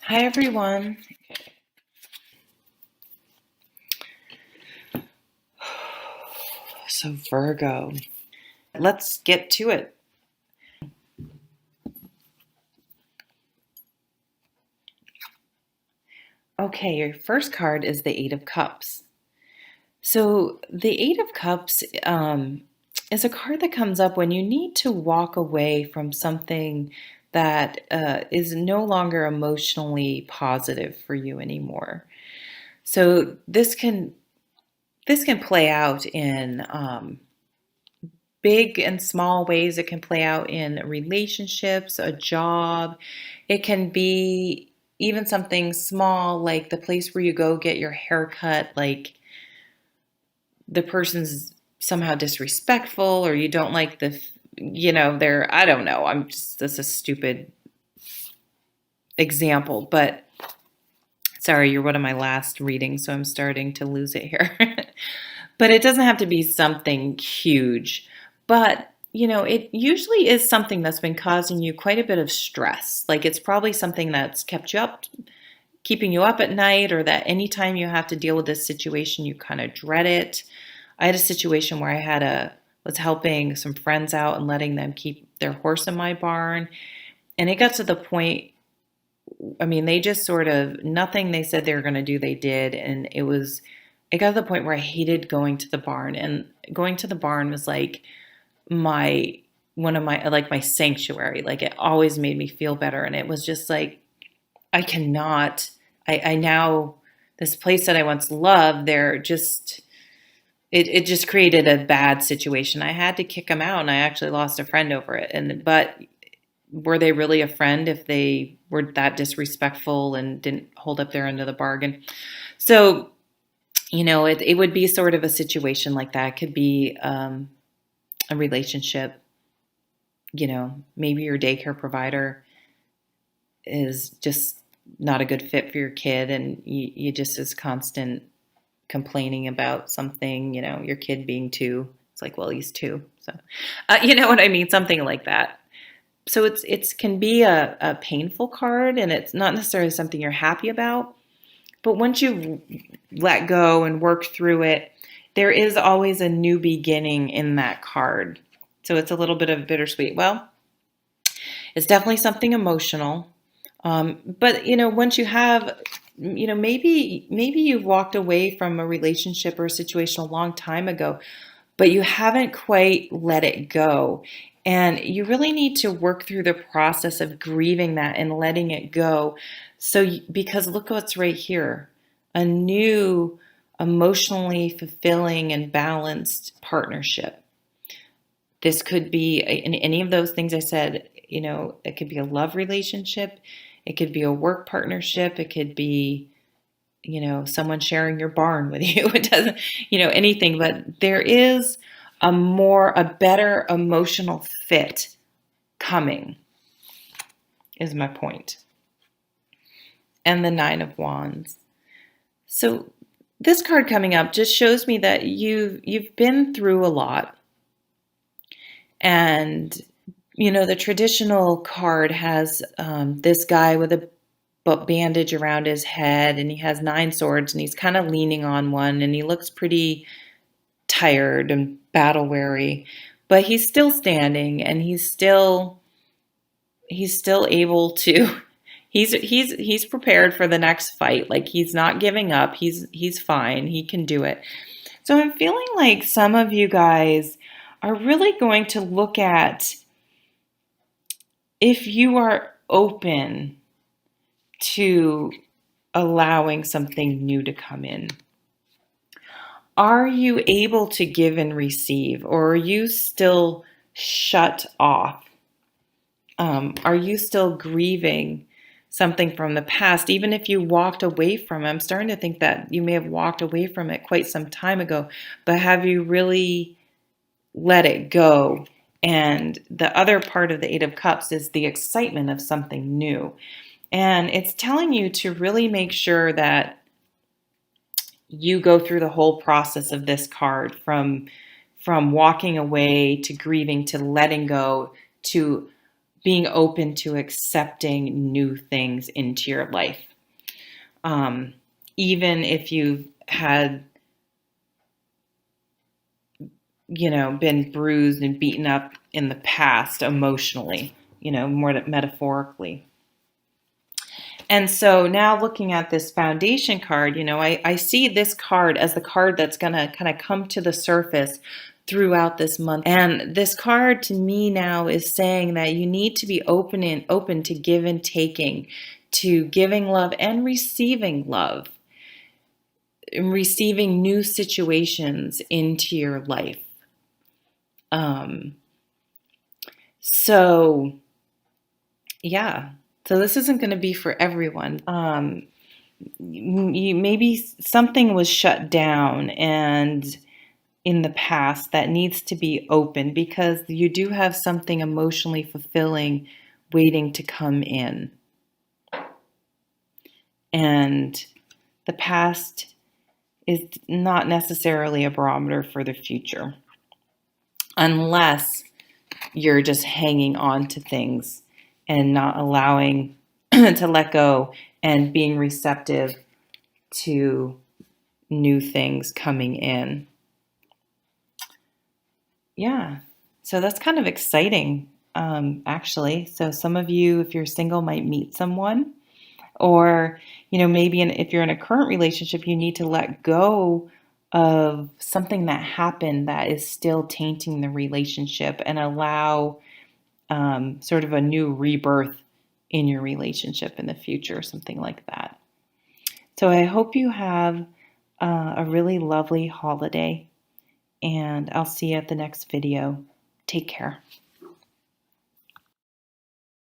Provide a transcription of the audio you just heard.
Hi, everyone. So, Virgo, let's get to it. Okay, your first card is the Eight of Cups. So, the Eight of Cups is a card that comes up when you need to walk away from something that is no longer emotionally positive for you anymore. So, this can play out in big and small ways. It can play out in relationships, a job. It can be even something small like the place where you go get your hair cut, like the person's somehow disrespectful or you don't like they're, I don't know. This is a stupid example, but sorry, you're one of my last readings, so I'm starting to lose it here. But it doesn't have to be something huge. But, it usually is something that's been causing you quite a bit of stress. Like it's probably something that's kept you up, keeping you up at night, or that anytime you have to deal with this situation, you kind of dread it. I had a situation where was helping some friends out and letting them keep their horse in my barn. And it got to the point, I mean, they just sort of, nothing they said they were going to do, they did. And it got to the point where I hated going to the barn. And going to the barn was like my, one of my, like my sanctuary. Like it always made me feel better. And it was just like, I cannot, I now, this place that I once loved, it just created a bad situation. I had to kick them out and I actually lost a friend over it. But were they really a friend if they were that disrespectful and didn't hold up their end of the bargain? So, it would be sort of a situation like that. It could be a relationship, maybe your daycare provider is just not a good fit for your kid and you just is constant complaining about something, your kid being two. It's like, well, he's two. So, you know what I mean? Something like that. So it's can be a painful card and it's not necessarily something you're happy about. But once you let go and work through it, there is always a new beginning in that card. So it's a little bit of bittersweet. Well, it's definitely something emotional. But once you have, maybe you've walked away from a relationship or a situation a long time ago, but you haven't quite let it go. And you really need to work through the process of grieving that and letting it go. Because look what's right here, a new emotionally fulfilling and balanced partnership. This could be in any of those things I said, it could be a love relationship. It could be a work partnership. It could be, someone sharing your barn with you. It doesn't, anything, but there is a better emotional fit coming, is my point. And the Nine of Wands. So this card coming up just shows me that you've been through a lot. And, the traditional card has this guy with a bandage around his head and he has nine swords and he's kind of leaning on one and he looks pretty tired and battle weary, but he's still standing and he's still able to he's prepared for the next fight. Like he's not giving up. He's fine. He can do it. So I'm feeling like some of you guys are really going to look at if you are open to allowing something new to come in. Are you able to give and receive, or are you still shut off? Are you still grieving something from the past, even if you walked away from it? I'm starting to think that you may have walked away from it quite some time ago, but have you really let it go? And the other part of the Eight of Cups is the excitement of something new. And it's telling you to really make sure that you go through the whole process of this card from walking away to grieving to letting go to being open to accepting new things into your life. Even if you've had, been bruised and beaten up in the past emotionally, more metaphorically. And so now looking at this foundation card, I see this card as the card that's going to kind of come to the surface throughout this month. And this card to me now is saying that you need to be open to give and taking, to giving love and receiving love, and receiving new situations into your life. So yeah. So this isn't going to be for everyone. Maybe something was shut down and in the past that needs to be open, because you do have something emotionally fulfilling waiting to come in. And the past is not necessarily a barometer for the future, unless you're just hanging on to things and not allowing to let go and being receptive to new things coming in. Yeah. So that's kind of exciting, actually. So some of you, if you're single, might meet someone, or, maybe if you're in a current relationship, you need to let go of something that happened that is still tainting the relationship and allow sort of a new rebirth in your relationship in the future, something like that. So I hope you have a really lovely holiday, and I'll see you at the next video. Take care.